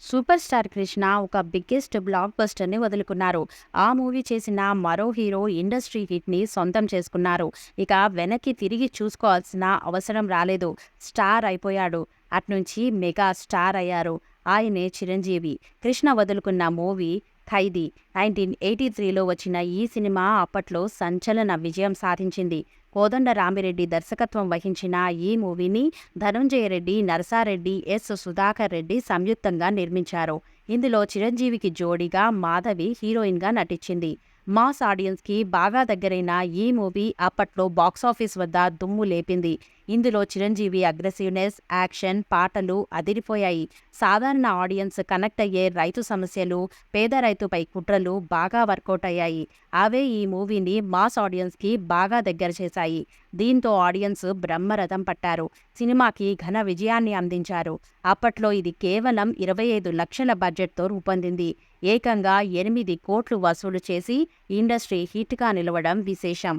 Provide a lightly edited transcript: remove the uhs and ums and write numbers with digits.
Super star Krishna ఒక biggest black బస్టర్ని వదులుకున్నారు. ఆ movie చేసిన మరో హీరో ఇండస్ట్రీ హిట్ని సొంతం చేసుకున్నారు. ఇక వెనక్కి తిరిగి చూసుకోవాల్సిన అవసరం రాలేదు. స్టార్ అయిపోయాడు. అట్నుంచి మెగా స్టార్ అయ్యారు. ఆయనే చిరంజీవి. కృష్ణ వదులుకున్న మూవీ ఖైదీ. 1983లో వచ్చిన ఈ సినిమా అప్పట్లో సంచలన విజయం సాధించింది. కోదండ రామిరెడ్డి దర్శకత్వం వహించిన ఈ మూవీని ధనుంజయ రెడ్డి, నరసారెడ్డి, ఎస్. సుధాకర్ రెడ్డి సంయుక్తంగా నిర్మించారు. ఇందులో చిరంజీవికి జోడీగా మాధవి హీరోయిన్గా నటించింది. మాస్ ఆడియన్స్కి బాగా దగ్గరైన ఈ మూవీ అప్పట్లో బాక్సాఫీస్ వద్ద దుమ్ము లేపింది. ఇందులో చిరంజీవి అగ్రెసివ్నెస్, యాక్షన్, పాటలు అదిరిపోయాయి. సాధారణ ఆడియన్స్ కనెక్ట్ అయ్యే రైతు సమస్యలు, పేద రైతుపై కుట్రలు బాగా వర్కౌట్ అయ్యాయి. అవే ఈ మూవీని మాస్ ఆడియన్స్కి బాగా దగ్గర చేశాయి. దీంతో ఆడియన్స్ బ్రహ్మరథం పట్టారు. సినిమాకి ఘన విజయాన్ని అందించారు. అప్పట్లో ఇది కేవలం 25 లక్షల బడ్జెట్తో రూపొందింది. ఏకంగా 8 కోట్లు వసూలు చేసి ఇండస్ట్రీ హిట్గా నిలవడం విశేషం.